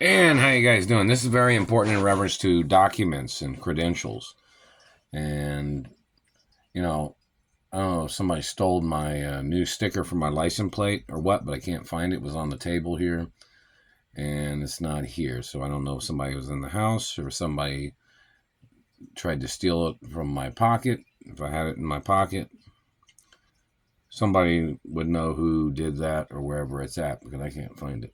And how you guys doing? This is very important in reference to documents and credentials. And, you know, I don't know if somebody stole my new sticker for my license plate or what, but I can't find it. It was on the table here and it's not here. So I don't know if somebody was in the house or somebody tried to steal it from my pocket. If I had it in my pocket, somebody would know who did that or wherever it's at because I can't find it.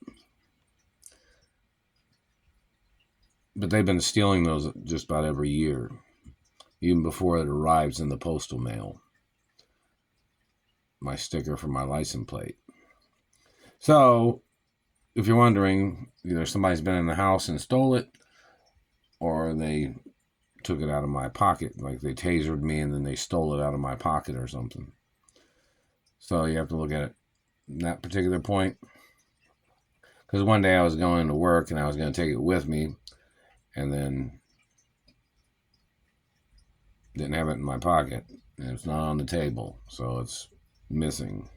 But they've been stealing those just about every year, even before it arrives in the postal mail. My sticker for my license plate. So, if you're wondering, either somebody's been in the house and stole it, or they took it out of my pocket, like they tasered me and then they stole it out of my pocket or something. So you have to look at it in that particular point. Because one day I was going to work and I was going to take it with me, and then didn't have it in my pocket, and it's not on the table, so it's missing.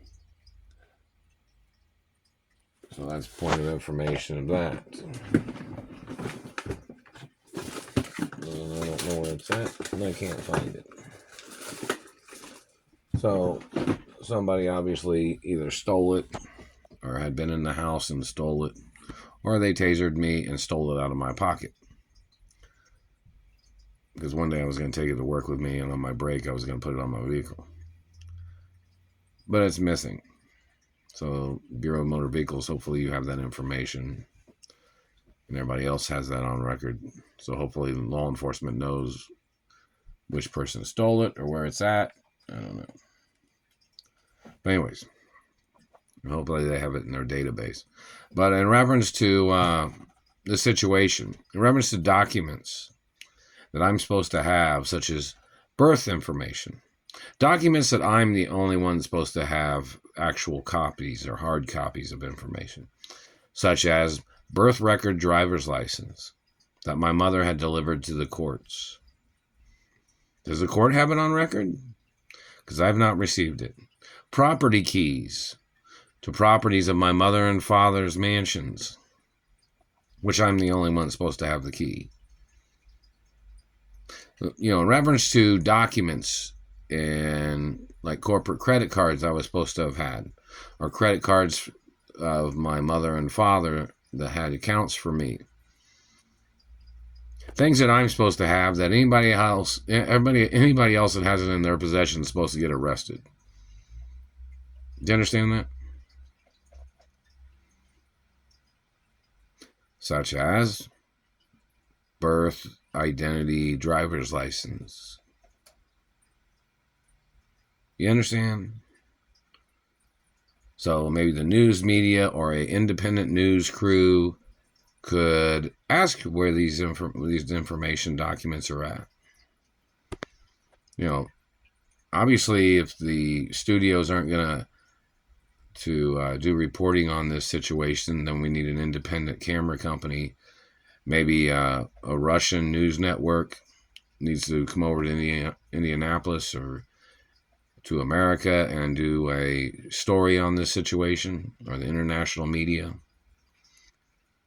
So that's point of information of that. And I don't know where it's at, and I can't find it. So somebody obviously either stole it, or had been in the house and stole it, or they tasered me and stole it out of my pocket. Because one day I was going to take it to work with me, and on my break I was going to put it on my vehicle. But it's missing. So Bureau of Motor Vehicles, hopefully you have that information. And everybody else has that on record. So hopefully law enforcement knows which person stole it or where it's at. I don't know. But anyways, hopefully they have it in their database. But in reference to the situation, in reference to documents that I'm supposed to have, such as birth information, documents that I'm the only one supposed to have actual copies or hard copies of information, such as birth record, driver's license that my mother had delivered to the courts. Does the court have it on record? Because I've not received it. Property keys to properties of my mother and father's mansions, which I'm the only one supposed to have the key. In reference to documents and like corporate credit cards I was supposed to have had, or credit cards of my mother and father that had accounts for me. Things that I'm supposed to have that anybody else that has it in their possession is supposed to get arrested. Do you understand that? Such as birth, identity, driver's license. You understand? So maybe the news media or an independent news crew could ask where these information documents are at. Obviously, if the studios aren't going to do reporting on this situation, then we need an independent camera company. Maybe a Russian news network needs to come over to Indianapolis or to America and do a story on this situation, or the international media,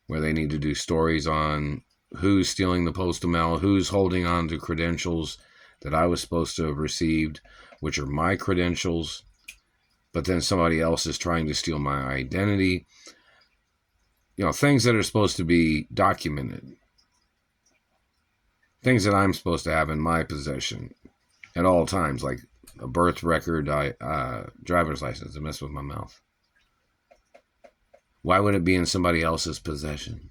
where they need to do stories on who's stealing the postal mail, who's holding on to credentials that I was supposed to have received, which are my credentials, but then somebody else is trying to steal my identity. Things that are supposed to be documented. Things that I'm supposed to have in my possession at all times, like a birth record, driver's license. I mess with my mouth. Why would it be in somebody else's possession?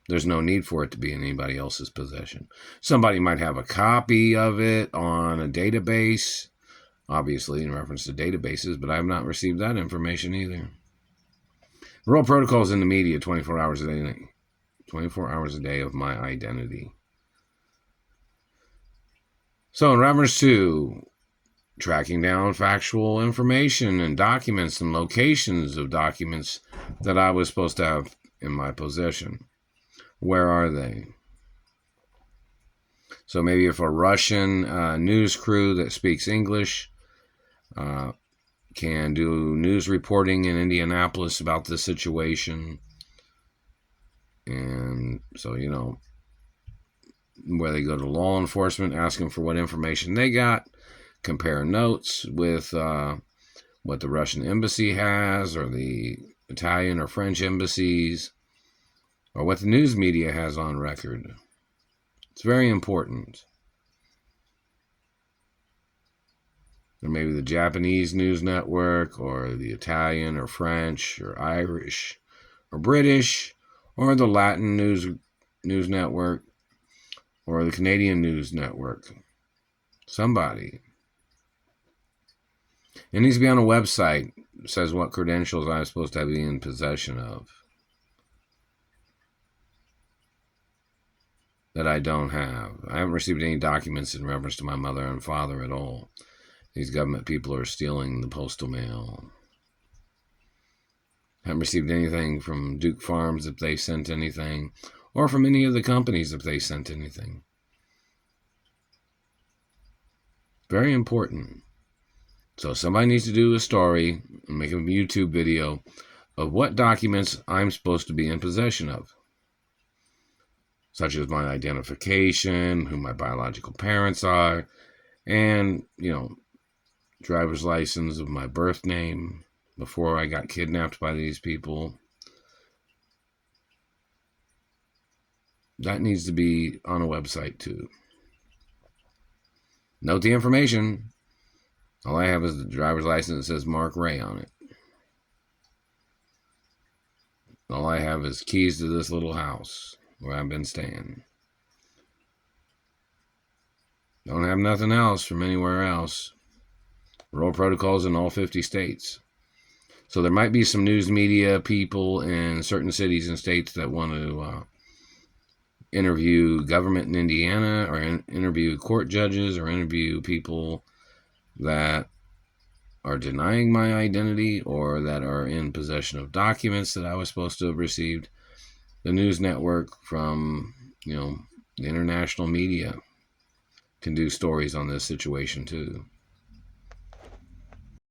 There's no need for it to be in anybody else's possession. Somebody might have a copy of it on a database, obviously in reference to databases, but I have not received that information either. The real protocol is in the media 24 hours a day. 24 hours a day of my identity. So in reference to tracking down factual information and documents and locations of documents that I was supposed to have in my possession, where are they? So maybe if a Russian news crew that speaks English can do news reporting in Indianapolis about this situation, And so, where they go to law enforcement, asking for what information they got, compare notes with what the Russian embassy has, or the Italian or French embassies, or what the news media has on record. It's very important. Or maybe the Japanese news network, or the Italian or French or Irish or British, or the Latin news network, or the Canadian news network. Somebody. It needs to be on a website that says what credentials I'm supposed to be in possession of that I don't have. I haven't received any documents in reference to my mother and father at all. These government people are stealing the postal mail. I haven't received anything from Duke Farms if they sent anything, or from any of the companies if they sent anything. Very important. So somebody needs to do a story and make a YouTube video of what documents I'm supposed to be in possession of, such as my identification, who my biological parents are, and, driver's license of my birth name before I got kidnapped by these people. That needs to be on a website too. Note the information. All I have is the driver's license that says Mark Ray on it. All I have is keys to this little house where I've been staying. Don't have nothing else from anywhere else. Roll protocols in all 50 states. So there might be some news media people in certain cities and states that want to interview government in Indiana, or interview court judges, or interview people that are denying my identity, or that are in possession of documents that I was supposed to have received. The news network from, the international media can do stories on this situation too.